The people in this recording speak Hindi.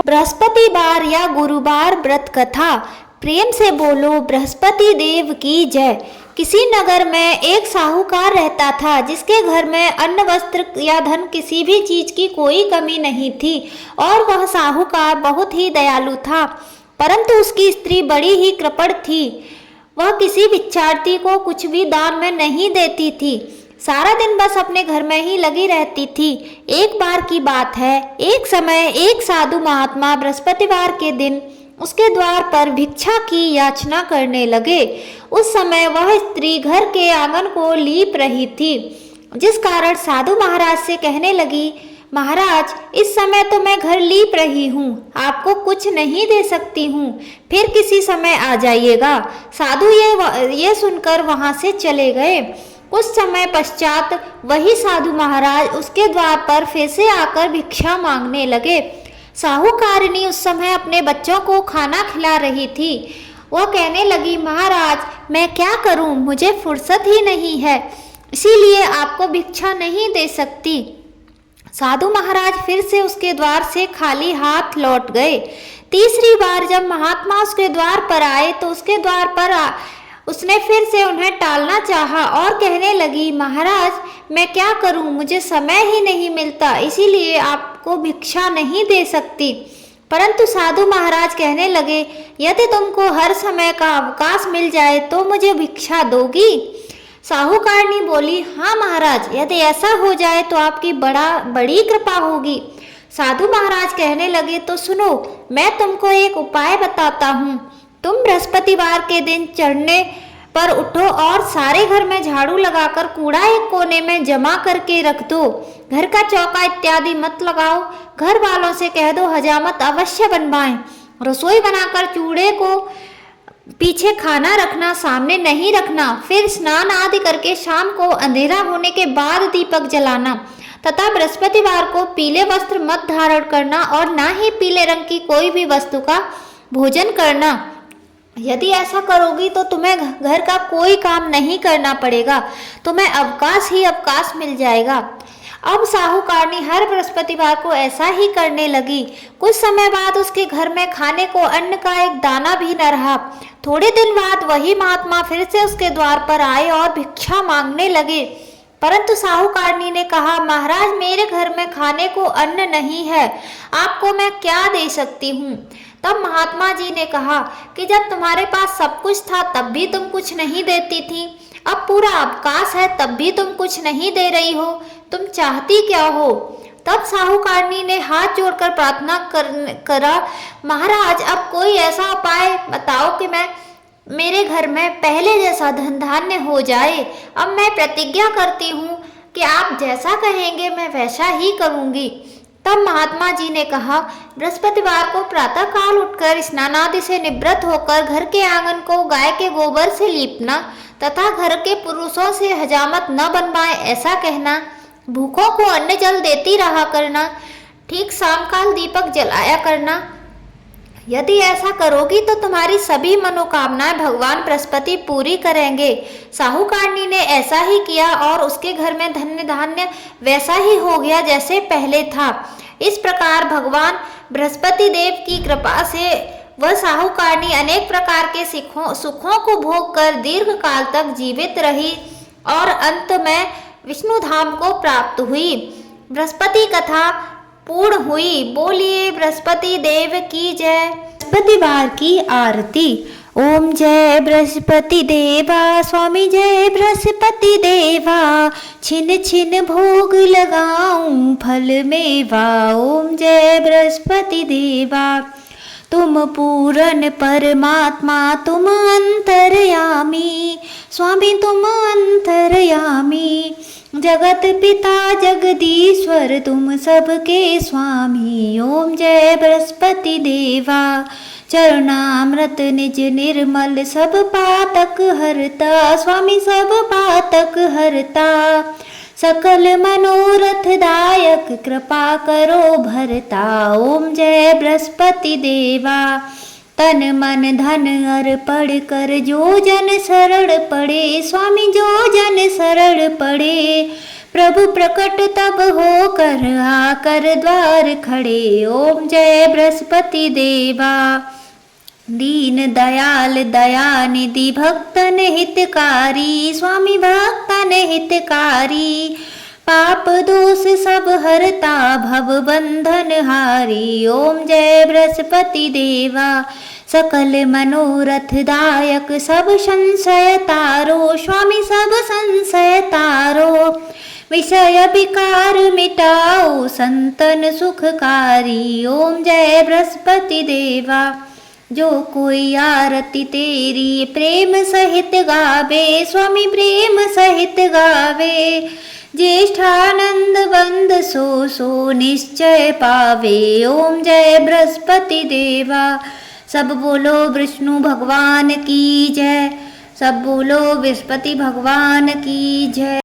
बृहस्पतिवार या गुरुवार व्रत कथा। प्रेम से बोलो बृहस्पति देव की जय। किसी नगर में एक साहूकार रहता था जिसके घर में अन्न वस्त्र या धन किसी भी चीज की कोई कमी नहीं थी और वह साहूकार बहुत ही दयालु था। परंतु उसकी स्त्री बड़ी ही कृपण थी। वह किसी भिक्षार्थी को कुछ भी दान में नहीं देती थी, सारा दिन बस अपने घर में ही लगी रहती थी। एक बार की बात है, एक समय एक साधु महात्मा बृहस्पतिवार के दिन उसके द्वार पर भिक्षा की याचना करने लगे। उस समय वह स्त्री घर के आंगन को लीप रही थी, जिस कारण साधु महाराज से कहने लगी, महाराज इस समय तो मैं घर लीप रही हूँ, आपको कुछ नहीं दे सकती हूँ, फिर किसी समय आ जाइएगा। साधु ये सुनकर वहाँ से चले गए। कुछ समय पश्चात वही साधु महाराज उसके द्वार पर फिर से आकर भिक्षा मांगने लगे। साहूकारनी उस समय अपने बच्चों को खाना खिला रही थी। वह कहने लगी, महाराज मैं क्या करूं, मुझे फुर्सत ही नहीं है, इसीलिए आपको भिक्षा नहीं दे सकती। साधु महाराज फिर से उसके द्वार से खाली हाथ लौट गए। तीसरी बार जब महात्मा उसके द्वार पर आए तो उसके द्वार पर उसने फिर से उन्हें टालना चाहा और कहने लगी, महाराज मैं क्या करूं, मुझे समय ही नहीं मिलता, इसीलिए आपको भिक्षा नहीं दे सकती। परंतु साधु महाराज कहने लगे, यदि तुमको हर समय का अवकाश मिल जाए तो मुझे भिक्षा दोगी? साहूकारनी बोली, हाँ महाराज, यदि ऐसा हो जाए तो आपकी बड़ी कृपा होगी। साधु महाराज कहने लगे, तो सुनो, मैं तुमको एक उपाय बताता हूँ। तुम बृहस्पतिवार के दिन चढ़ने पर उठो और सारे घर में झाड़ू लगाकर कूड़ा एक कोने में जमा करके रख दो। घर का चौका इत्यादि मत लगाओ। घर वालों से कह दो हजामत अवश्य बनवाएं। रसोई बनाकर चूल्हे को पीछे खाना रखना, सामने नहीं रखना। फिर स्नान आदि करके शाम को अंधेरा होने के बाद दीपक जलाना तथा बृहस्पतिवार को पीले वस्त्र मत धारण करना और ना ही पीले रंग की कोई भी वस्तु का भोजन करना। यदि ऐसा करोगी तो तुम्हें घर का कोई काम नहीं करना पड़ेगा, तुम्हें अवकाश ही अवकाश मिल जाएगा। अब साहूकारनी हर बृहस्पतिवार को ऐसा ही करने लगी। कुछ समय बाद उसके घर में खाने को अन्न का एक दाना भी न रहा। थोड़े दिन बाद वही महात्मा फिर से उसके द्वार पर आए और भिक्षा मांगने लगे। परंतु साहूकारनी ने कहा, महाराज मेरे घर में खाने को अन्न नहीं है, आपको मैं क्या दे सकती हूँ? तब महात्मा जी ने कहा कि जब तुम्हारे पास सब कुछ था तब भी तुम कुछ नहीं देती थी, अब पूरा अवकाश है तब भी तुम कुछ नहीं दे रही हो, तुम चाहती क्या हो? तब साहूकारनी ने हाथ जोड़कर प्रार्थना करा, महाराज अब कोई ऐसा उपाय बताओ कि मेरे घर में पहले जैसा धन धान्य हो जाए। अब मैं प्रतिज्ञा करती हूँ कि आप जैसा कहेंगे मैं वैसा ही करूँगी। तब महात्मा जी ने कहा, बृहस्पतिवार को प्रातः काल उठकर स्नानादि से निवृत्त होकर घर के आंगन को गाय के गोबर से लीपना तथा घर के पुरुषों से हजामत न बनवाए ऐसा कहना, भूखों को अन्न जल देती रहा करना, ठीक शाम काल दीपक जलाया करना। यदि ऐसा करोगी तो तुम्हारी सभी मनोकामनाएं भगवान बृहस्पति पूरी करेंगे। साहूकारनी ने ऐसा ही किया और उसके घर में धन्य धान्य वैसा ही हो गया जैसे पहले था। इस प्रकार भगवान बृहस्पति देव की कृपा से वह साहूकारनी अनेक प्रकार के सुखों को भोग कर दीर्घ काल तक जीवित रही और अंत में विष्णु धाम को प्राप्त हुई। बृहस्पति कथा पूर्ण हुई। बोलिए बृहस्पति देव की जय। बृहस्पतिवार की आरती। ओम जय बृहस्पति देवा, स्वामी जय बृहस्पति देवा, छिन छिन भोग लगाऊं फल मेवा। ओम जय बृहस्पति देवा, तुम पूरन परमात्मा, तुम अंतर्यामी, स्वामी तुम अंतर्यामी, जगत पिता जगदीश्वर तुम सबके स्वामी। ओम जय बृहस्पति देवा, चरणामृत निज निर्मल सब पातक हरता, स्वामी सब पातक हरता, सकल मनोरथ दायक कृपा करो भरता। ओम जय बृहस्पति देवा, तन मन धन अर्पण कर जो जन शरण पड़े, स्वामी जो जन शरण पड़े, प्रभु प्रकट तब होकर आकर द्वार खड़े, ओम जय बृहस्पति देवा। दीन दयाल दयानिधि भक्तन हितकारी, स्वामी भक्तन हितकारी। पाप दोष सब हरता भव बंधन हारी, ओम जय बृहस्पति देवा। सकल मनोरथ दायक सब संशय तारो, स्वामी सब संशय तारो। विषय विकार मिटाओ संतन सुखकारी, ओम जय बृहस्पति देवा। जो कोई आरती तेरी प्रेम सहित गावे, स्वामी प्रेम सहित गावे। ज्येष्ठानंद बंद सो सो निश्चय पावे, ओम जय बृहस्पति देवा। सब बोलो विष्णु भगवान की जय, सब बोलो बृहस्पति भगवान की जय।